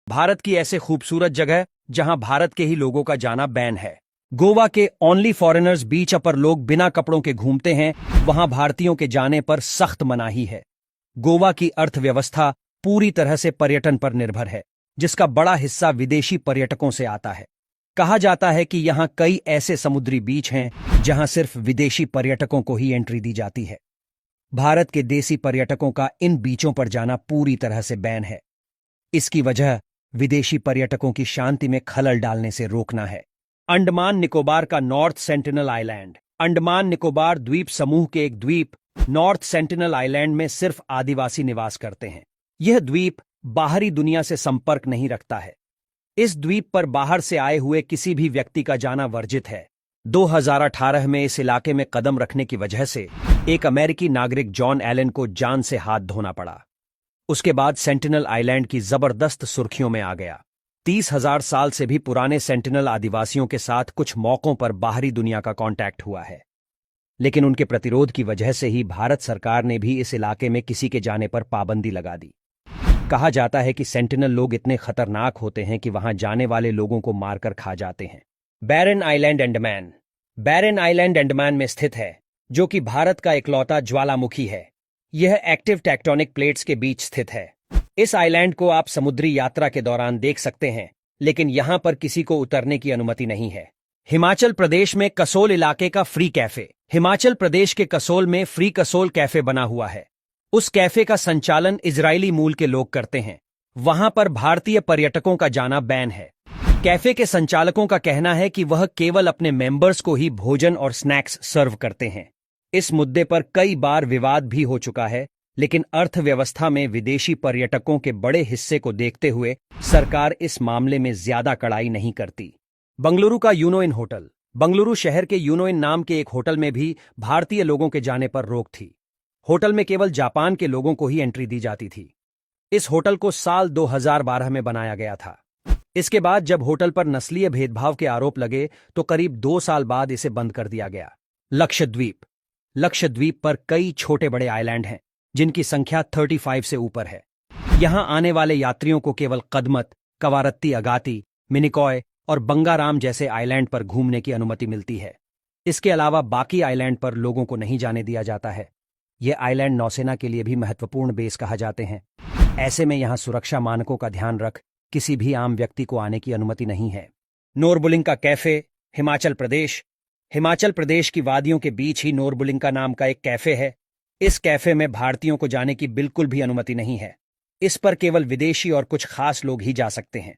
भारत की ऐसे खूबसूरत जगह जहां भारत के ही लोगों का जाना बैन है। गोवा के ओनली फॉरेनर्स बीच पर लोग बिना कपड़ों के घूमते हैं, वहां भारतीयों के जाने पर सख्त मनाही है। गोवा की अर्थव्यवस्था पूरी तरह से पर्यटन पर निर्भर है, जिसका बड़ा हिस्सा विदेशी पर्यटकों से आता है। कहा जाता है कि यहां कई ऐसे समुद्री बीच हैं जहां सिर्फ विदेशी पर्यटकों को ही एंट्री दी जाती है। भारत के देसी पर्यटकों का इन बीचों पर जाना पूरी तरह से बैन है। इसकी वजह विदेशी पर्यटकों की शांति में खलल डालने से रोकना है। अंडमान निकोबार का north sentinel island. Andaman Nicobar द्वीप समूह के एक द्वीप नॉर्थ सेंटिनल आइलैंड में सिर्फ आदिवासी निवास करते हैं। यह द्वीप बाहरी दुनिया से संपर्क नहीं रखता है। इस द्वीप पर बाहर से आए हुए किसी भी व्यक्ति का जाना वर्जित है। 2018 में इस इलाके में कदम रखने की वजह से एक अमेरिकी नागरिक जॉन एलन को जान से हाथ धोना पड़ा। उसके बाद सेंटिनल आइलैंड की जबरदस्त सुर्खियों में आ गया। 30,000 साल से भी पुराने सेंटिनल आदिवासियों के साथ कुछ मौकों पर बाहरी दुनिया का कांटेक्ट हुआ है, लेकिन उनके प्रतिरोध की वजह से ही भारत सरकार ने भी इस इलाके में किसी के जाने पर पाबंदी लगा दी। कहा जाता है कि सेंटिनल लोग इतने खतरनाक होते हैं कि वहां जाने वाले लोगों को मारकर खा जाते हैं। बैरन आइलैंड अंडमान। बैरन आइलैंड अंडमान में स्थित है, जो कि भारत का इकलौता ज्वालामुखी है। यह एक्टिव टेक्टोनिक प्लेट्स के बीच स्थित है। इस आइलैंड को आप समुद्री यात्रा के दौरान देख सकते हैं, लेकिन यहां पर किसी को उतरने की अनुमति नहीं है। हिमाचल प्रदेश में कसोल इलाके का फ्री कैफे। हिमाचल प्रदेश के कसोल में फ्री कसोल कैफे बना हुआ है। उस कैफे का संचालन इजरायली मूल के लोग करते हैं। वहां पर भारतीय पर्यटकों का जाना बैन है। कैफे के संचालकों का कहना है कि वह केवल अपने मेंबर्स को ही भोजन और स्नैक्स सर्व करते हैं। इस मुद्दे पर कई बार विवाद भी हो चुका है, लेकिन अर्थव्यवस्था में विदेशी पर्यटकों के बड़े हिस्से को देखते हुए सरकार इस मामले में ज्यादा कड़ाई नहीं करती। बंगलुरु का यूनो-इन होटल। बंगलुरु शहर के यूनो-इन नाम के एक होटल में भी भारतीय लोगों के जाने पर रोक थी। होटल में केवल जापान के लोगों को ही एंट्री दी जाती थी। इस होटल को साल 2012 में बनाया गया था। इसके बाद जब होटल पर नस्लीय भेदभाव के आरोप लगे तो करीब 2 साल बाद इसे बंद कर दिया गया। लक्षद्वीप। लक्षद्वीप पर कई छोटे बड़े आइलैंड हैं, जिनकी संख्या 35 से ऊपर है। यहां आने वाले यात्रियों को केवल कदमत, कवारत्ती अगाती, मिनिकॉय और बंगाराम जैसे आइलैंड पर घूमने की अनुमति मिलती है। इसके अलावा बाकी आइलैंड पर लोगों को नहीं जाने दिया जाता है। ये आइलैंड नौसेना के लिए भी महत्वपूर्ण बेस कहा जाते हैं। ऐसे में यहां सुरक्षा मानकों का ध्यान रख किसी भी आम व्यक्ति को आने की अनुमति नहीं है। नोरबुलिंका कैफे, हिमाचल प्रदेश। हिमाचल प्रदेश की वादियों के बीच ही नोरबुलिंका नाम का एक कैफे है। इस कैफे में भारतीयों को जाने की बिल्कुल भी अनुमति नहीं है। इस पर केवल विदेशी और कुछ खास लोग ही जा सकते हैं।